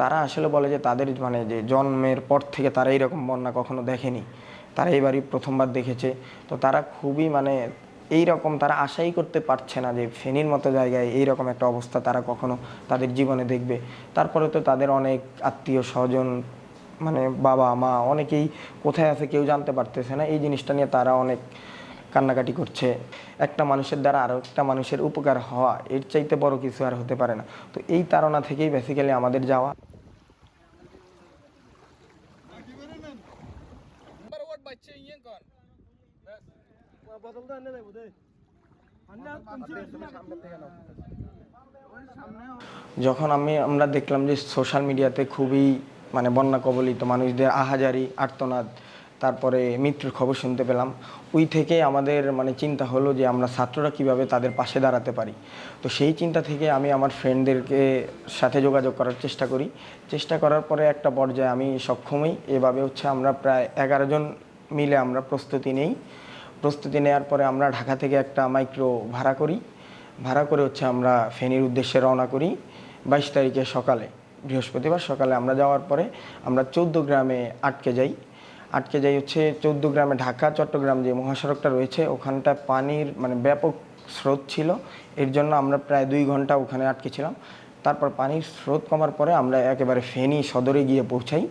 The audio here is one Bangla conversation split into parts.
তারা আসলে বলে যে তাদের মানে যে জন্মের পর থেকে তারা এইরকম বন্যা কখনো দেখেনি। তারা এবারই প্রথমবার দেখেছে। তো তারা খুবই মানে এইরকম তারা আশাই করতে পারছে না যে ফেনীর মতো জায়গায় এইরকম একটা অবস্থা তারা কখনো তাদের জীবনে দেখবে। তারপরে তো তাদের অনেক আত্মীয় স্বজন মানে বাবা মা অনেকেই কোথায় আছে কেউ জানতে পারতেছে না। এই জিনিসটা নিয়ে তারা অনেক কান্নাকাটি করছে। একটা মানুষের দ্বারা আরও একটা মানুষের উপকার হওয়া এর চাইতে বড় কিছু আর হতে পারে না। তো এই তাড়না থেকেই বেসিক্যালি আমাদের যাওয়া। যখন আমরা দেখলাম যে সোশ্যাল মিডিয়াতে খুবই মানে বন্যা কবলিত মানুষদের আহাজারি আর্তনাদ, তারপরে মৃত্যুর খবর শুনতে পেলাম, ওই থেকে আমাদের মানে চিন্তা হলো যে আমরা ছাত্ররা কিভাবে তাদের পাশে দাঁড়াতে পারি। তো সেই চিন্তা থেকে আমি আমার ফ্রেন্ডদেরকে সাথে যোগাযোগ করার চেষ্টা করি। চেষ্টা করার পরে একটা পর্যায়ে আমি সক্ষমই এভাবে আমরা প্রায় 11 জন মিলে আমরা প্রস্তুতি নেওয়ার পরে আমরা ঢাকা থেকে একটা মাইক্রো ভাড়া করে আমরা ফেনীর উদ্দেশ্যে রওনা করি 22 তারিখে সকালে, বৃহস্পতিবার সকালে। আমরা যাওয়ার পরে আমরা 14 গ্রামে আটকে যাই 14 গ্রামে। ঢাকা চট্টগ্রাম যে মহাসড়কটা রয়েছে ওখানটা পানির মানে ব্যাপক স্রোত ছিল, এর জন্য আমরা প্রায় 2 ঘন্টা ওখানে আটকে ছিলাম। তারপর পানির স্রোত কমার পরে আমরা একেবারে ফেনী সদরে গিয়ে পৌঁছাই।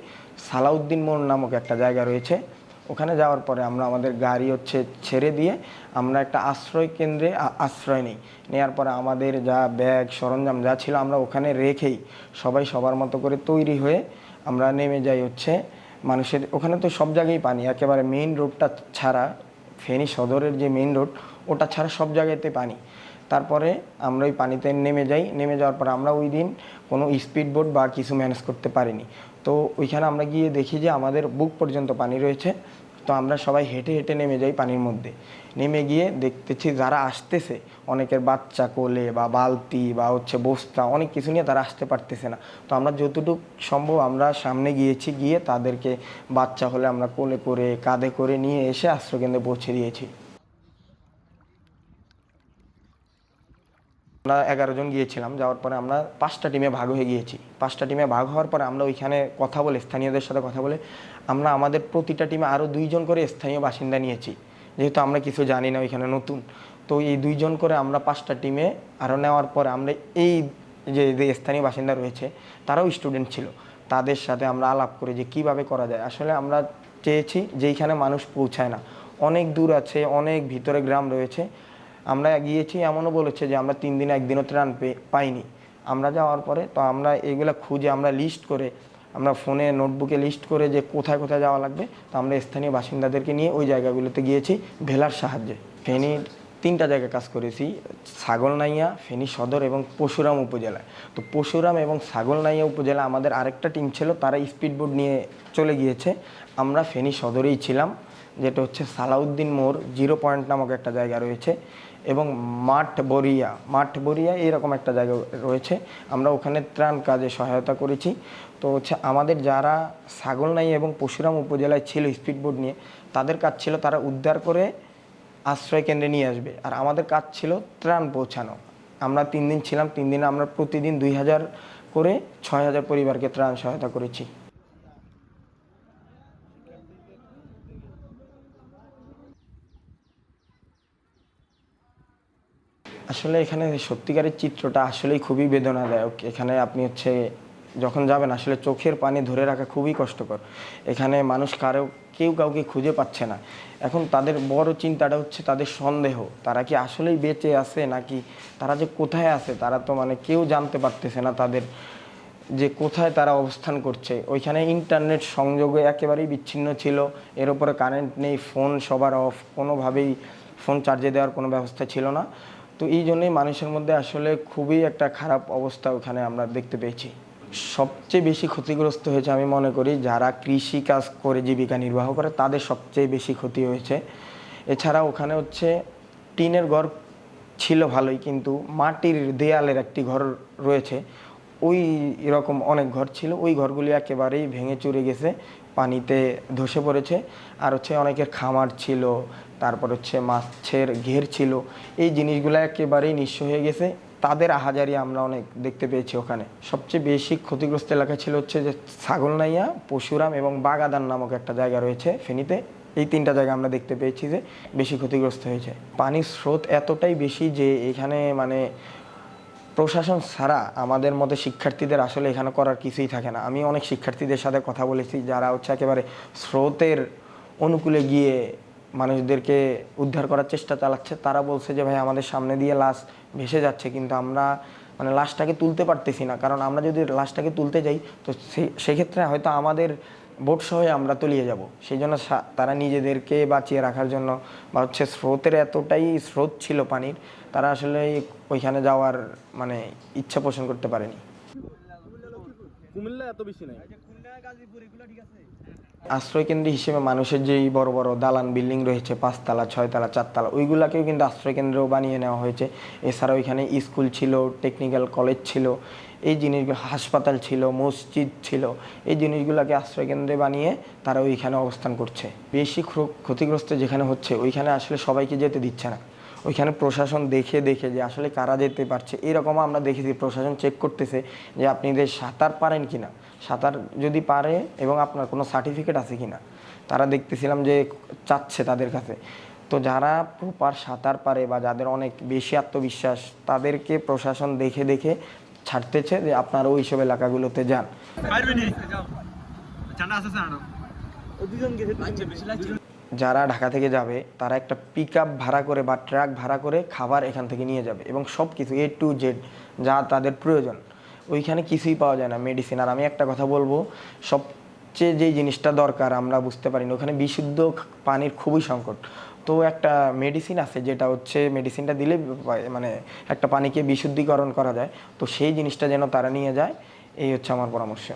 সালাউদ্দিন মোড় নামক একটা জায়গা রয়েছে, ওখানে যাওয়ার পরে আমরা আমাদের গাড়ি ছেড়ে দিয়ে আমরা একটা আশ্রয় কেন্দ্রে আশ্রয় নিই। নেওয়ার পরে আমাদের যা ব্যাগ সরঞ্জাম যা ছিল আমরা ওখানে রেখেই সবাই সবার মতো করে তৈরি হয়ে আমরা নেমে যাই মানুষের ওখানে তো সব জায়গায় পানি, একেবারে মেইন রোডটা ছাড়া, ফেনী সদরের যে মেইন রোড ওটা ছাড়া সব জায়গাতে পানি। তারপরে আমরা ওই পানিতে নেমে যাওয়ার পর আমরা ওই দিন কোনো স্পিড বোট বা কিছু ম্যানেজ করতে পারিনি। তো ওইখানে আমরা গিয়ে দেখি যে আমাদের বুক পর্যন্ত পানি রয়েছে। তো আমরা সবাই হেঁটে হেঁটে নেমে যাই পানির মধ্যে। নেমে গিয়ে দেখতেছি যারা আসতেছে অনেকের বাচ্চা কোলে বা বালতি বা বস্তা অনেক কিছু নিয়ে তারা আসতে পারতেছে না। তো আমরা যতটুকু সম্ভব আমরা সামনে গিয়ে তাদেরকে বাচ্চা হলে আমরা কোলে করে কাঁধে করে নিয়ে এসে আশ্রয়কেন্দ্রে পৌঁছে দিয়েছি। আমরা 11 জন গিয়েছিলাম। যাওয়ার পরে আমরা 5টা টিমে ভাগ হয়ে গিয়েছি। 5টা টিমে ভাগ হওয়ার পরে আমরা ওইখানে কথা বলে স্থানীয়দের সাথে কথা বলে আমরা আমাদের প্রতিটা টিমে আরও 2 জন করে স্থানীয় বাসিন্দা নিয়েছি, যেহেতু আমরা কিছু জানি না ওইখানে নতুন। তো এই 2 জন করে আমরা 5টা টিমে আরও নেওয়ার পরে আমরা এই যে স্থানীয় বাসিন্দা রয়েছে তারাও স্টুডেন্ট ছিল, তাদের সাথে আমরা আলাপ করি যে কীভাবে করা যায়। আসলে আমরা চেয়েছি যেইখানে মানুষ পৌঁছায় না, অনেক দূর আছে, অনেক ভিতরে গ্রাম রয়েছে। আমরা গিয়েছি, এমনও বলেছে যে আমরা 3 দিনে 1 দিনও ত্রাণ পাইনি। আমরা যাওয়ার পরে তো আমরা এইগুলো খুঁজে আমরা লিস্ট করে আমরা ফোনে নোটবুকে লিস্ট করে যে কোথায় কোথায় যাওয়া লাগবে, তো আমরা স্থানীয় বাসিন্দাদেরকে নিয়ে ওই জায়গাগুলোতে গিয়েছি ভেলার সাহায্যে। ফেনীর 3টা জায়গায় কাজ করেছি, ছাগলনাইয়া, ফেনী সদর এবং পরশুরাম উপজেলায়। তো পরশুরাম এবং ছাগলনাইয়া উপজেলা আমাদের আরেকটা টিম ছিল, তারা স্পিডবোট নিয়ে চলে গিয়েছে। আমরা ফেনী সদরেই ছিলাম, যেটা সালাউদ্দিন মোড় 0 পয়েন্ট নামক একটা জায়গা রয়েছে, এবং মাঠ বরিয়া এরকম একটা জায়গা রয়েছে। আমরা ওখানে ত্রাণ কাজে সহায়তা করেছি। তো আমাদের যারা ছাগলনাইয়া এবং পরশুরাম উপজেলায় ছিল স্পিডবোট নিয়ে, তাদের কাজ ছিল তারা উদ্ধার করে আশ্রয় কেন্দ্রে নিয়ে আসবে, আর আমাদের কাজ ছিল ত্রাণ পৌঁছানো। আমরা 3 দিন ছিলাম, 3 দিনে আমরা প্রতিদিন 2000 করে 6000 পরিবারকে ত্রাণ সহায়তা করেছি। আসলে এখানে সত্যিকারের চিত্রটা আসলেই খুবই বেদনাদায়ক। এখানে আপনি যখন যাবেন আসলে চোখের পানি ধরে রাখা খুবই কষ্টকর। এখানে মানুষ কেউ কাউকে খুঁজে পাচ্ছে না। এখন তাদের বড় চিন্তাটা তাদের সন্দেহ, তারা কি আসলেই বেঁচে আছে নাকি তারা যে কোথায় আছে তারা তো মানে কেউ জানতে পারতেছে না তাদের যে কোথায় তারা অবস্থান করছে। ওইখানে ইন্টারনেট সংযোগে একেবারেই বিচ্ছিন্ন ছিল, এর উপরে কারেন্ট নেই, ফোন সবার অফ, কোনোভাবেই ফোন চার্জে দেওয়ার কোনো ব্যবস্থা ছিল না। তো এই জন্যই মানুষের মধ্যে আসলে খুবই একটা খারাপ অবস্থা ওখানে আমরা দেখতে পেয়েছি। সবচেয়ে বেশি ক্ষতিগ্রস্ত হয়েছে আমি মনে করি যারা কৃষি কাজ করে জীবিকা নির্বাহ করে, তাদের সবচেয়ে বেশি ক্ষতি হয়েছে। এছাড়া ওখানে টিনের ঘর ছিল ভালোই, কিন্তু মাটির দেয়ালের একটি ঘর রয়েছে, ওই এরকম অনেক ঘর ছিল, ওই ঘরগুলি একেবারেই ভেঙে চুরে গেছে, পানিতে ধসে পড়েছে। আর অনেকের খামার ছিল, তারপর মাছের ঘের ছিল, এই জিনিসগুলো একেবারেই নিঃস্ব হয়ে গেছে। তাদের আহাজারি আমরা অনেক দেখতে পেয়েছি ওখানে। সবচেয়ে বেশি ক্ষতিগ্রস্ত এলাকা ছিল হচ্ছে যে ছাগলনাইয়া, পশুরাম এবং বাগাদান নামক একটা জায়গা রয়েছে ফেনীতে। এই তিনটা জায়গা আমরা দেখতে পেয়েছি যে বেশি ক্ষতিগ্রস্ত হয়েছে। পানির স্রোত এতটাই বেশি যে এখানে মানে প্রশাসন ছাড়া আমাদের মতো শিক্ষার্থীদের আসলে এখানে করার কিছুই থাকে না। আমি অনেক শিক্ষার্থীদের সাথে কথা বলেছি যারা হচ্ছে একেবারে স্রোতের অনুকূলে গিয়ে মানুষদেরকে উদ্ধার করার চেষ্টা চালাচ্ছে। তারা বলছে যে ভাই আমাদের সামনে দিয়ে লাশ ভেসে যাচ্ছে, কিন্তু আমরা মানে লাশটাকে তুলতে পারতেছি না, কারণ আমরা যদি লাশটাকে তুলতে যাই তো সেক্ষেত্রে হয়তো আমাদের বোট সহ আমরা তলিয়ে যাব। সেই জন্য তারা নিজেদেরকে বাঁচিয়ে রাখার জন্য বা হচ্ছে স্রোতের এতটাই স্রোত ছিল পানির, তারা আসলে ওইখানে যাওয়ার মানে ইচ্ছা পোষণ করতে পারেনি। কুমিল্লা এত বেশি নাই। আশ্রয়কেন্দ্র হিসেবে মানুষের যেই বড় বড় দালান বিল্ডিং রয়েছে 5 তলা 6 তলা 4 তলা, ওইগুলাকেও কিন্তু আশ্রয়কেন্দ্রও বানিয়ে নেওয়া হয়েছে। এছাড়া ওইখানে স্কুল ছিল, টেকনিক্যাল কলেজ ছিল, এই জিনিসগুলো, হাসপাতাল ছিল, মসজিদ ছিল, এই জিনিসগুলোকে আশ্রয়কেন্দ্রে বানিয়ে তারা ওইখানে অবস্থান করছে। বেশি ক্ষতিগ্রস্ত যেখানে হচ্ছে ওইখানে আসলে সবাইকে যেতে দিচ্ছে না। ওইখানে প্রশাসন দেখে দেখে যে আসলে কারা যেতে পারছে, এরকমও আমরা দেখেছি প্রশাসন চেক করতেছে যে আপনি যে সাঁতার পারেন কিনা, সাঁতার যদি পারে এবং আপনার কোনো সার্টিফিকেট আছে কিনা, তারা দেখতেছিলাম যে চাচ্ছে তাদের কাছে। তো যারা প্রপার সাঁতার পারে বা যাদের অনেক বেশি আত্মবিশ্বাস, তাদেরকে প্রশাসন দেখে দেখে ছাড়তেছে যে আপনারা ওই সব এলাকাগুলোতে যান। যারা ঢাকা থেকে যাবে তারা একটা পিকআপ ভাড়া করে বা ট্রাক ভাড়া করে খাবার এখান থেকে নিয়ে যাবে এবং সব কিছু A to Z যা তাদের প্রয়োজন। ওইখানে কিছুই পাওয়া যায় না, মেডিসিন। আর আমি একটা কথা বলবো, সবচেয়ে যেই জিনিসটা দরকার আমরা বুঝতে পারি না, ওখানে বিশুদ্ধ পানির খুবই সংকট। তো একটা মেডিসিন আছে যেটা হচ্ছে মেডিসিনটা দিলে মানে একটা পানিকে বিশুদ্ধিকরণ করা যায়, তো সেই জিনিসটা যেন তারা নিয়ে যায়, এই হচ্ছে আমার পরামর্শ।